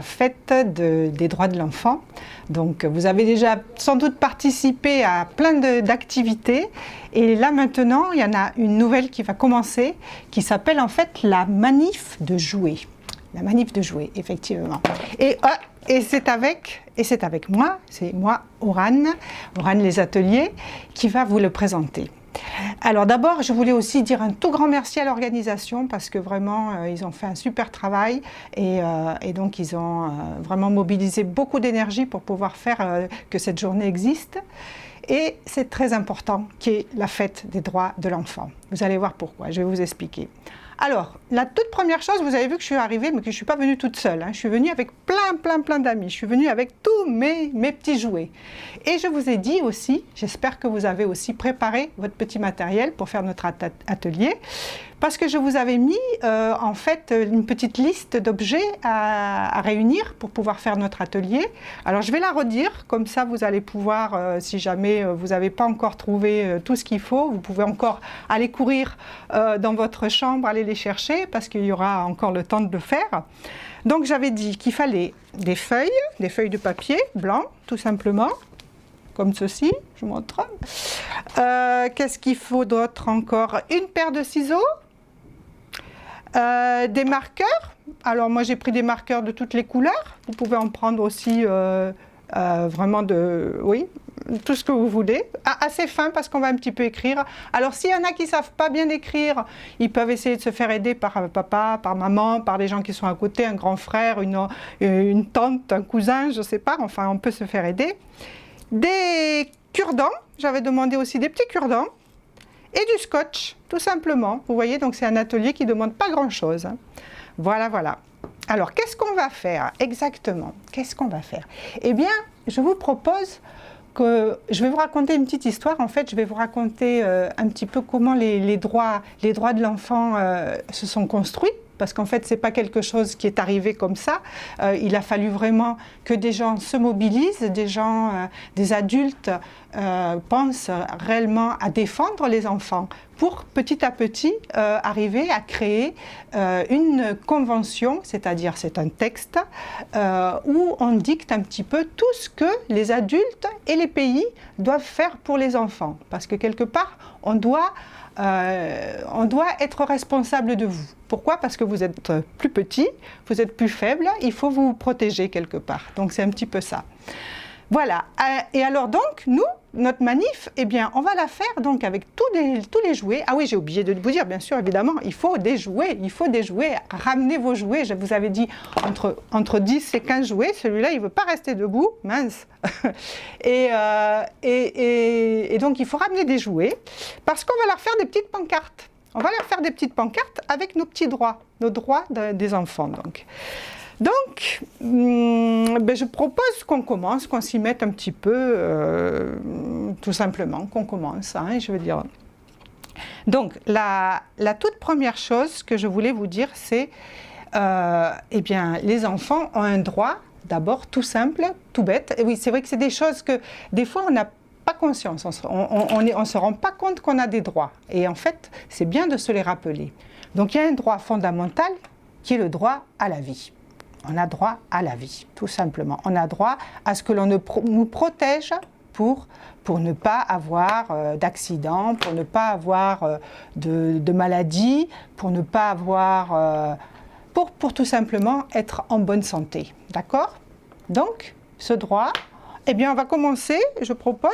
fête des droits de l'enfant. Donc vous avez déjà sans doute participé à plein d'activités et là maintenant il y en a une nouvelle qui va commencer qui s'appelle en fait la manif de jouets. La manif de jouets, effectivement. Et c'est avec moi, c'est moi, Orane Les Ateliers, qui va vous le présenter. Alors d'abord, je voulais aussi dire un tout grand merci à l'organisation parce que vraiment, ils ont fait un super travail et donc ils ont vraiment mobilisé beaucoup d'énergie pour pouvoir faire que cette journée existe. Et c'est très important qu'il y ait la fête des droits de l'enfant. Vous allez voir pourquoi, je vais vous expliquer. Alors, la toute première chose, vous avez vu que je suis arrivée, mais que je ne suis pas venue toute seule. Je suis venue avec plein d'amis. Je suis venue avec tous mes petits jouets. Et je vous ai dit aussi, j'espère que vous avez aussi préparé votre petit matériel pour faire notre atelier, parce que je vous avais mis en fait une petite liste d'objets à réunir pour pouvoir faire notre atelier. Alors je vais la redire, comme ça vous allez pouvoir, si jamais vous n'avez pas encore trouvé tout ce qu'il faut, vous pouvez encore aller courir dans votre chambre, aller les chercher, parce qu'il y aura encore le temps de le faire. Donc j'avais dit qu'il fallait des feuilles de papier blanc, tout simplement, comme ceci, je vous montre. Qu'est-ce qu'il faut d'autre encore? Une paire de ciseaux. Des marqueurs, alors moi j'ai pris des marqueurs de toutes les couleurs, vous pouvez en prendre aussi vraiment oui, tout ce que vous voulez, assez fin parce qu'on va un petit peu écrire. Alors s'il y en a qui ne savent pas bien écrire, ils peuvent essayer de se faire aider par papa, par maman, par les gens qui sont à côté, un grand frère, une tante, un cousin, je ne sais pas, enfin on peut se faire aider. Des cure-dents, j'avais demandé aussi des petits cure-dents. Et du scotch, tout simplement. Vous voyez, donc c'est un atelier qui ne demande pas grand-chose. Voilà. Alors, qu'est-ce qu'on va faire exactement? Qu'est-ce qu'on va faire? Eh bien, je vous propose que je vais vous raconter une petite histoire. En fait, je vais vous raconter un petit peu comment les droits de l'enfant se sont construits. Parce qu'en fait, ce n'est pas quelque chose qui est arrivé comme ça. Il a fallu vraiment que des gens se mobilisent, des adultes pensent réellement à défendre les enfants pour petit à petit arriver à créer une convention, c'est-à-dire c'est un texte où on dicte un petit peu tout ce que les adultes et les pays doivent faire pour les enfants. Parce que quelque part, on doit être responsable de vous. Pourquoi? Parce que vous êtes plus petit, vous êtes plus faible, il faut vous protéger quelque part. Donc c'est un petit peu ça. Voilà. Et alors donc, nous, notre manif, eh bien, on va la faire donc avec tous les jouets. Ah oui, j'ai oublié de vous dire, bien sûr, évidemment, il faut des jouets. Ramenez vos jouets. Je vous avais dit entre 10 et 15 jouets. Celui-là, il ne veut pas rester debout. Mince. Et donc, il faut ramener des jouets parce qu'on va leur faire des petites pancartes. On va leur faire des petites pancartes avec nos petits droits, nos droits des enfants. Donc, je propose qu'on commence, qu'on s'y mette un petit peu, tout simplement, qu'on commence, je veux dire. Donc, la toute première chose que je voulais vous dire, c'est, eh bien, les enfants ont un droit, d'abord, tout simple, tout bête. Et oui, c'est vrai que c'est des choses que, des fois, on n'a pas conscience, on ne se rend pas compte qu'on a des droits. Et en fait, c'est bien de se les rappeler. Donc, il y a un droit fondamental qui est le droit à la vie. On a droit à la vie, tout simplement. On a droit à ce que l'on nous protège pour ne pas avoir d'accidents, pour ne pas avoir de maladies, pour ne pas avoir... pour tout simplement être en bonne santé. D'accord? Donc, ce droit, eh bien, on va commencer, je propose,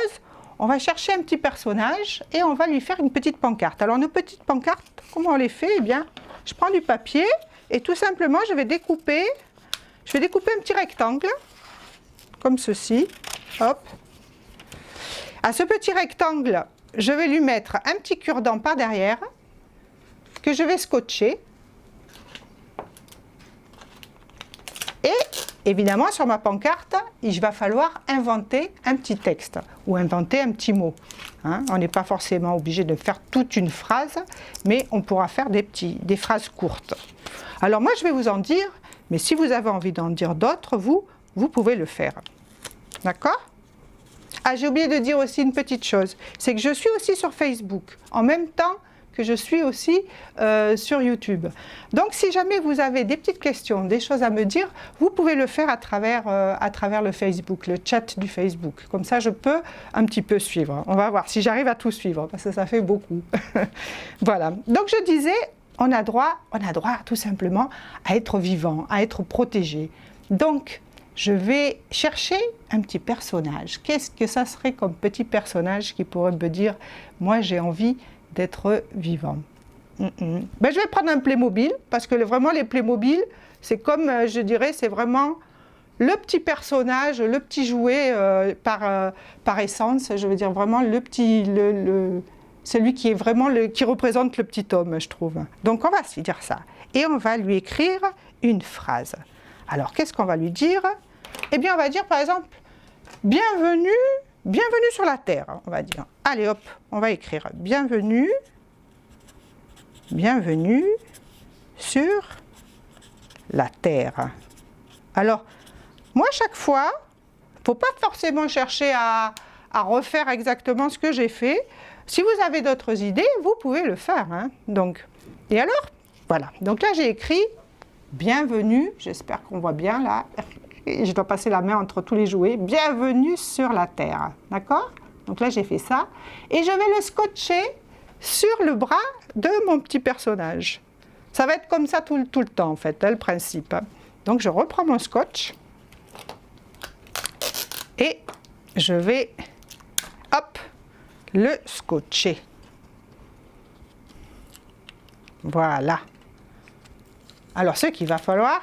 on va chercher un petit personnage et on va lui faire une petite pancarte. Alors, nos petites pancartes, comment on les fait? Eh bien, je prends du papier et tout simplement, je vais découper un petit rectangle, comme ceci, hop. À ce petit rectangle, je vais lui mettre un petit cure-dent par derrière, que je vais scotcher. Et évidemment, sur ma pancarte, il va falloir inventer un petit texte ou inventer un petit mot. On n'est pas forcément obligé de faire toute une phrase, mais on pourra faire des phrases courtes. Alors moi, je vais vous en dire, mais si vous avez envie d'en dire d'autres, vous pouvez le faire. D'accord? Ah, j'ai oublié de dire aussi une petite chose, c'est que je suis aussi sur Facebook. En même temps que je suis aussi sur YouTube. Donc si jamais vous avez des petites questions, des choses à me dire, vous pouvez le faire à travers le Facebook, le chat du Facebook. Comme ça, je peux un petit peu suivre. On va voir si j'arrive à tout suivre, parce que ça fait beaucoup. Voilà. Donc je disais, on a droit tout simplement à être vivant, à être protégé. Donc, je vais chercher un petit personnage. Qu'est-ce que ça serait comme petit personnage qui pourrait me dire « Moi, j'ai envie d'être vivant ». Ben, je vais prendre un Playmobil, parce que vraiment, les Playmobil, c'est comme, je dirais, c'est vraiment le petit personnage, le petit jouet par essence. Je veux dire vraiment le petit... celui qui est vraiment qui représente le petit homme, je trouve. Donc, on va se dire ça. Et on va lui écrire une phrase. Alors, qu'est-ce qu'on va lui dire? Eh bien, on va dire, par exemple, « Bienvenue sur la Terre », on va dire. Allez, hop, on va écrire « Bienvenue sur la Terre ». Alors, moi, chaque fois, il ne faut pas forcément chercher à refaire exactement ce que j'ai fait. Si vous avez d'autres idées, vous pouvez le faire. Hein. Donc, et alors, voilà. Donc là, j'ai écrit « Bienvenue », j'espère qu'on voit bien là, je dois passer la main entre tous les jouets, « Bienvenue sur la Terre », d'accord? Donc là, j'ai fait ça, et je vais le scotcher sur le bras de mon petit personnage. Ça va être comme ça tout le temps, en fait, hein, le principe. Donc je reprends mon scotch, et je vais, hop, le scotcher. Voilà. Alors, ce qu'il va falloir,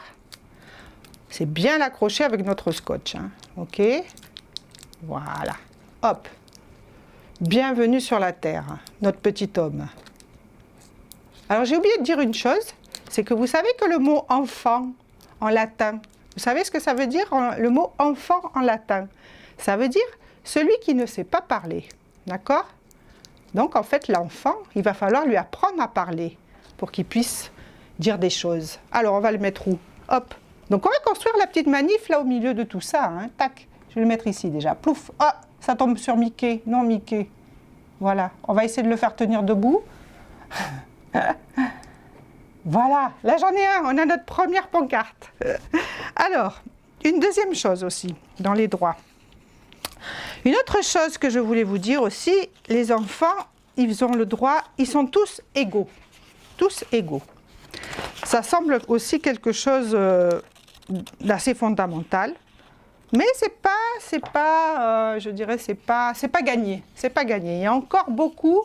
c'est bien l'accrocher avec notre scotch. Hein. OK? Voilà. Hop. Bienvenue sur la Terre, notre petit homme. Alors, j'ai oublié de dire une chose, c'est que vous savez que le mot « enfant » en latin, vous savez ce que ça veut dire, le mot « enfant » en latin? Ça veut dire celui qui ne sait pas parler. D'accord? Donc, en fait, l'enfant, il va falloir lui apprendre à parler pour qu'il puisse dire des choses. Alors, on va le mettre où? Hop. Donc, on va construire la petite manif là au milieu de tout ça. Hein. Tac. Je vais le mettre ici déjà. Plouf. Ah, ça tombe sur Mickey. Non, Mickey. Voilà. On va essayer de le faire tenir debout. Voilà. Là, j'en ai un. On a notre première pancarte. Alors, une deuxième chose aussi, dans les droits. Une autre chose que je voulais vous dire aussi, les enfants, ils ont le droit, ils sont tous égaux. Tous égaux. Ça semble aussi quelque chose d'assez fondamental, mais je dirais, c'est pas gagné. C'est pas gagné. Il y a encore beaucoup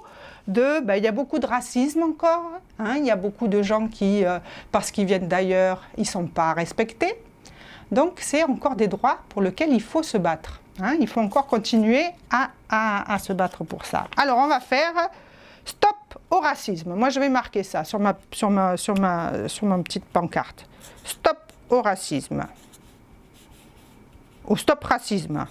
il y a beaucoup de racisme encore. Hein, il y a beaucoup de gens qui, parce qu'ils viennent d'ailleurs, ils sont pas respectés. Donc, c'est encore des droits pour lesquels il faut se battre. Hein, il faut encore continuer à se battre pour ça. Alors, on va faire stop au racisme. Moi, je vais marquer ça sur ma petite pancarte. Stop au racisme. Ou stop racisme.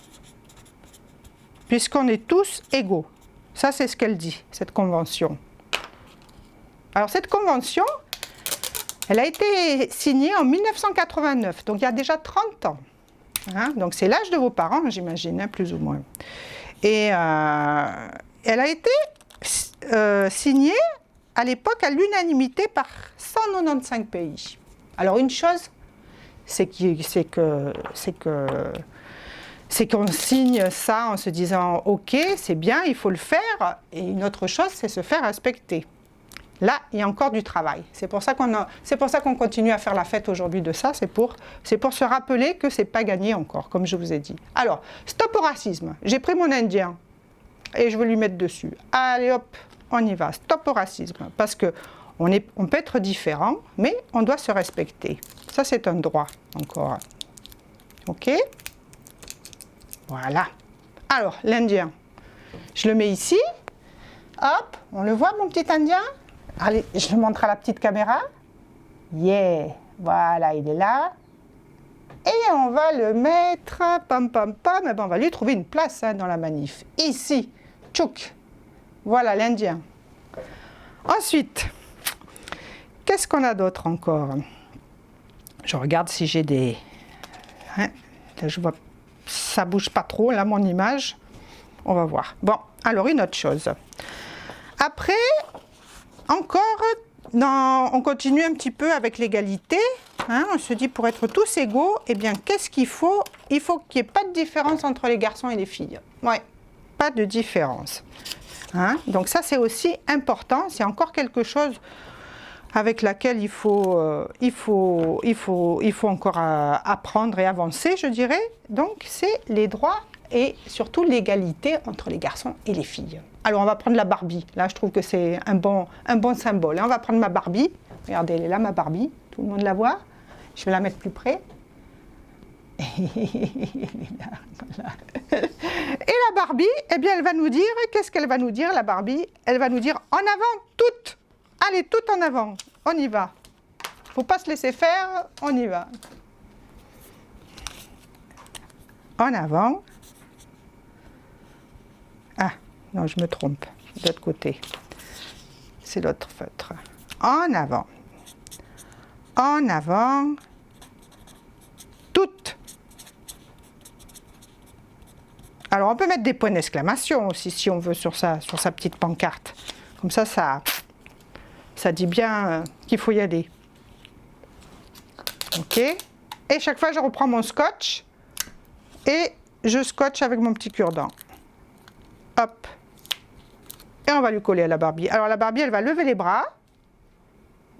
Puisqu'on est tous égaux. Ça, c'est ce qu'elle dit, cette convention. Alors, cette convention, elle a été signée en 1989, donc il y a déjà 30 ans. Hein, donc, c'est l'âge de vos parents, j'imagine, hein, plus ou moins. Et elle a été signée à l'époque à l'unanimité par 195 pays. Alors, une chose, c'est qu'on signe ça en se disant « Ok, c'est bien, il faut le faire ». Et une autre chose, c'est se faire respecter. Là, il y a encore du travail. C'est pour ça qu'on continue à faire la fête aujourd'hui de ça. C'est pour se rappeler que ce n'est pas gagné encore, comme je vous ai dit. Alors, stop au racisme. J'ai pris mon indien et je vais lui mettre dessus. Allez hop, on y va. Stop au racisme. Parce qu'on peut être différent, mais on doit se respecter. Ça, c'est un droit encore. OK? Voilà. Alors, l'Indien, je le mets ici. Hop, on le voit, mon petit Indien? Allez, je le montre à la petite caméra. Yeah! Voilà, il est là. Et on va le mettre, pam, pam, pam. Et ben, on va lui trouver une place hein, dans la manif. Ici, tchouk. Voilà, l'Indien. Ensuite, qu'est-ce qu'on a d'autre encore? Je regarde si j'ai des... Hein, là, je vois... Ça bouge pas trop, là, mon image. On va voir. Bon, alors, une autre chose. Après, encore, on continue un petit peu avec l'égalité. Hein, on se dit pour être tous égaux, eh bien qu'est-ce qu'il faut? Il faut qu'il n'y ait pas de différence entre les garçons et les filles. Ouais, pas de différence. Hein, donc ça c'est aussi important, c'est encore quelque chose avec laquelle il faut encore apprendre et avancer, je dirais. Donc c'est les droits et surtout l'égalité entre les garçons et les filles. Alors on va prendre la Barbie. Là je trouve que c'est un bon symbole. On va prendre ma Barbie. Regardez, elle est là ma Barbie. Tout le monde la voit. Je vais la mettre plus près. Et la Barbie, eh bien elle va nous dire, qu'est-ce qu'elle va nous dire la Barbie? Elle va nous dire en avant toutes. Allez, toutes en avant. On y va. Faut pas se laisser faire, on y va. En avant. Ah, non, je me trompe. De l'autre côté. C'est l'autre feutre. En avant. En avant. Toutes. Alors, on peut mettre des points d'exclamation aussi, si on veut, sur sa petite pancarte. Comme ça dit bien qu'il faut y aller. Ok. Et chaque fois, je reprends mon scotch et je scotche avec mon petit cure-dent. Hop. Et on va lui coller à la Barbie. Alors, la Barbie, elle va lever les bras.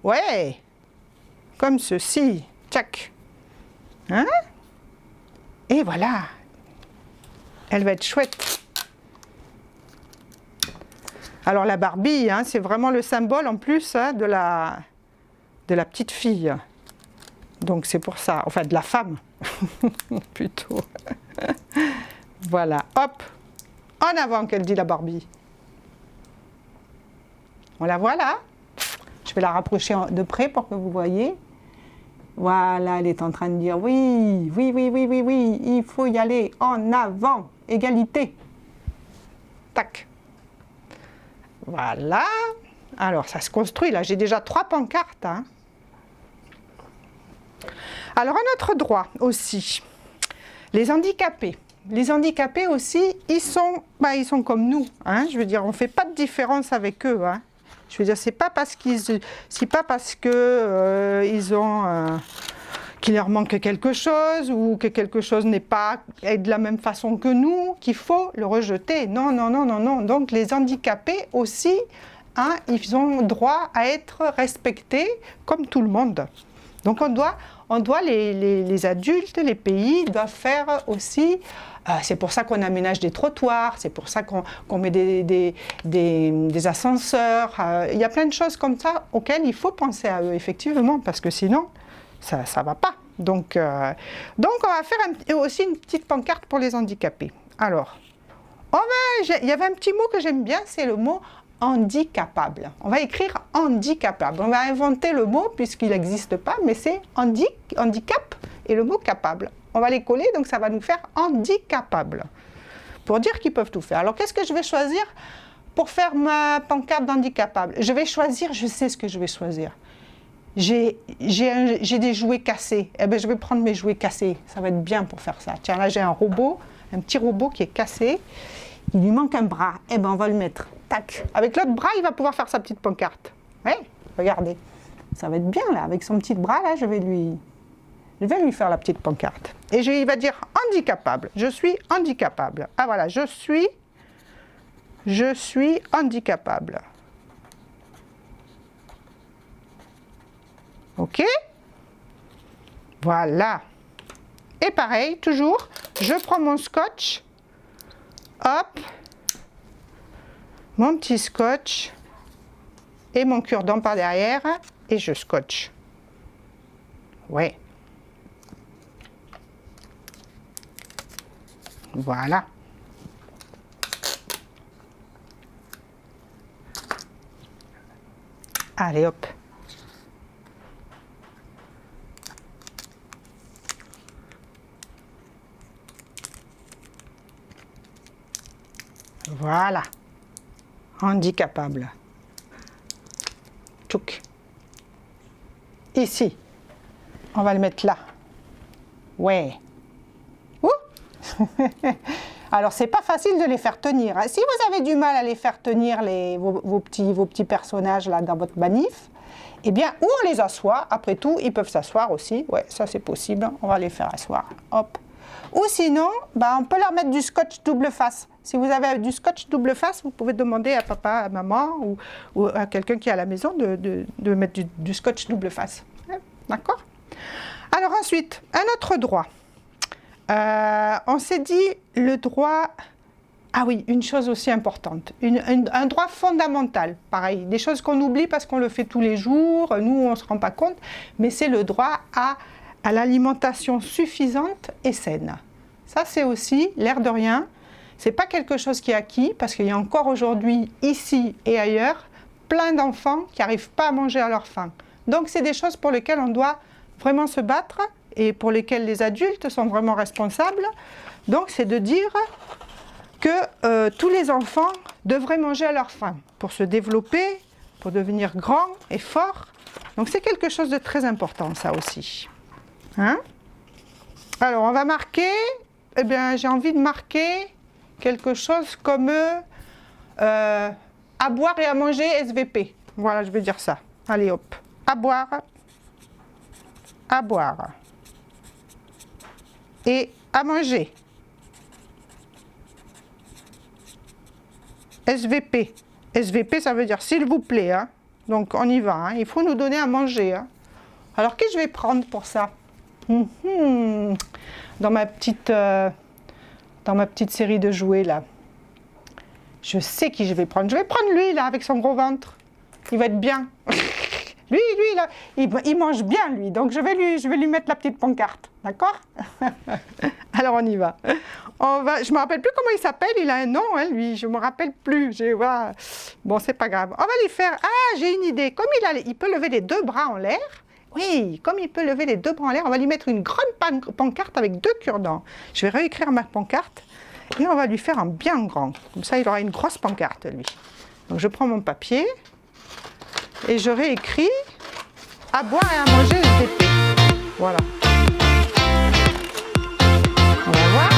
Ouais. Comme ceci. Tchac. Hein? Et voilà. Elle va être chouette. Alors la Barbie, hein, c'est vraiment le symbole en plus hein, de la petite fille. Donc c'est pour ça, enfin de la femme, plutôt. Voilà, hop, en avant qu'elle dit la Barbie. On la voit là. Je vais la rapprocher de près pour que vous voyez. Voilà, elle est en train de dire oui, oui, oui, oui, oui, oui, il faut y aller en avant, égalité. Tac. Voilà. Alors, ça se construit. Là, j'ai déjà 3 pancartes. Hein. Alors, un autre droit aussi. Les handicapés. Les handicapés aussi, ils sont comme nous. Hein. Je veux dire, on ne fait pas de différence avec eux. Hein. Je veux dire, c'est pas parce qu'ils ont qu'il leur manque quelque chose ou que quelque chose n'est pas de la même façon que nous qu'il faut le rejeter. Non, non, non, non, non. Donc les handicapés aussi, hein, ils ont droit à être respectés comme tout le monde. Donc on doit les adultes, les pays doivent faire aussi. C'est pour ça qu'on aménage des trottoirs, c'est pour ça qu'on met des ascenseurs. Il y a plein de choses comme ça auxquelles il faut penser à eux, effectivement, parce que sinon, ça ne va pas. Donc on va faire aussi une petite pancarte pour les handicapés. Alors, il y avait un petit mot que j'aime bien, c'est le mot handicapable. On va écrire handicapable. On va inventer le mot puisqu'il n'existe pas, mais c'est handicap et le mot capable. On va les coller, donc ça va nous faire handicapable. Pour dire qu'ils peuvent tout faire. Alors qu'est-ce que je vais choisir pour faire ma pancarte d'handicapable? Je vais choisir, je sais ce que je vais choisir. J'ai des jouets cassés. Eh bien, je vais prendre mes jouets cassés. Ça va être bien pour faire ça. Tiens, là, j'ai un petit robot qui est cassé. Il lui manque un bras. Eh bien, on va le mettre. Tac. Avec l'autre bras, il va pouvoir faire sa petite pancarte. Oui, regardez. Ça va être bien, là. Avec son petit bras, là, je vais lui faire la petite pancarte. Et il va dire handicapable. Je suis handicapable. Ah, voilà. Je suis handicapable. Ok? Voilà. Et pareil, toujours, je prends mon scotch. Hop. Mon petit scotch. Et mon cure-dent par derrière. Et je scotche. Ouais. Voilà. Allez, hop. Voilà. Handicapable. Tchouk. Ici. On va le mettre là. Ouais. Ouh. Alors, c'est pas facile de les faire tenir. Hein. Si vous avez du mal à les faire tenir, vos petits personnages là dans votre manif, eh bien, ou on les assoit. Après tout, ils peuvent s'asseoir aussi. Ouais, ça c'est possible. On va les faire asseoir. Hop. Ou sinon, bah, on peut leur mettre du scotch double face. Si vous avez du scotch double face, vous pouvez demander à papa, à maman ou à quelqu'un qui est à la maison de mettre du scotch double face. D'accord? Alors ensuite, un autre droit. On s'est dit le droit... Ah oui, une chose aussi importante, un droit fondamental, pareil, des choses qu'on oublie parce qu'on le fait tous les jours, nous on ne se rend pas compte, mais c'est le droit à l'alimentation suffisante et saine. Ça c'est aussi, l'air de rien, c'est pas quelque chose qui est acquis, parce qu'il y a encore aujourd'hui, ici et ailleurs, plein d'enfants qui n'arrivent pas à manger à leur faim. Donc c'est des choses pour lesquelles on doit vraiment se battre, et pour lesquelles les adultes sont vraiment responsables. Donc c'est de dire que tous les enfants devraient manger à leur faim pour se développer, pour devenir grands et forts. Donc c'est quelque chose de très important, ça aussi. Hein? Alors on va marquer, eh bien j'ai envie de marquer quelque chose comme à boire et à manger SVP. Voilà, je vais dire ça. Allez hop, à boire et à manger. SVP. SVP, ça veut dire s'il vous plaît. Hein. Donc, on y va. Hein. Il faut nous donner à manger. Hein. Alors, qu'est-ce que je vais prendre pour ça? Dans ma petite série de jouets, là. Je sais qui je vais prendre. Je vais prendre lui, là, avec son gros ventre. Il va être bien. Lui, là, il mange bien, lui. Donc, je vais lui mettre la petite pancarte. D'accord? Alors, on y va. Je ne me rappelle plus comment il s'appelle. Il a un nom, hein, lui. Je ne me rappelle plus. Voilà. Bon, c'est pas grave. On va lui faire... Ah, j'ai une idée. Comme il peut lever les deux bras en l'air. Oui, comme il peut lever les deux bras en l'air, on va lui mettre une grande pancarte avec 2 cure-dents. Je vais réécrire ma pancarte. Et on va lui faire un bien grand. Comme ça, il aura une grosse pancarte, lui. Donc, je prends mon papier. Et je réécris à boire et à manger SVP. Voilà. On va voir.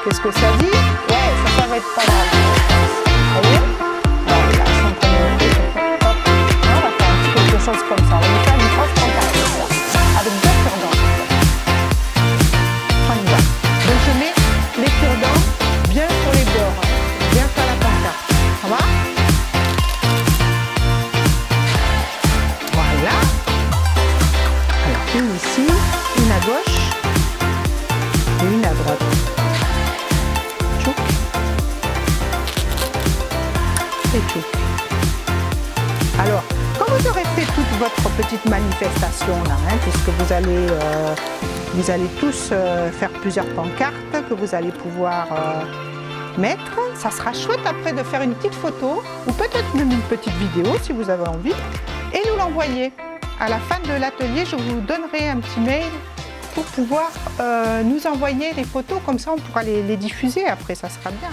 Qu'est-ce que ça dit? Ouais, ça va être pas mal. Vous voyez? Alors, là, si on prenait on va faire quelque chose comme ça. On va lui faire une grosse pancarte. Avec 2 cure-dents. On y va. Donc, je mets les cure-dents bien sur les bords. Bien faire la pancarte. Ça va? Voilà. Alors, une ici, une à gauche et une à droite. Tchouk. Et tchouk. Alors, quand vous aurez fait toute votre petite manifestation là, hein, puisque vous allez tous faire plusieurs pancartes que vous allez pouvoir mettre, ça sera chouette après de faire une petite photo ou peut-être même une petite vidéo si vous avez envie et nous l'envoyer. À la fin de l'atelier, je vous donnerai un petit mail pour pouvoir nous envoyer les photos, comme ça on pourra les diffuser après, ça sera bien.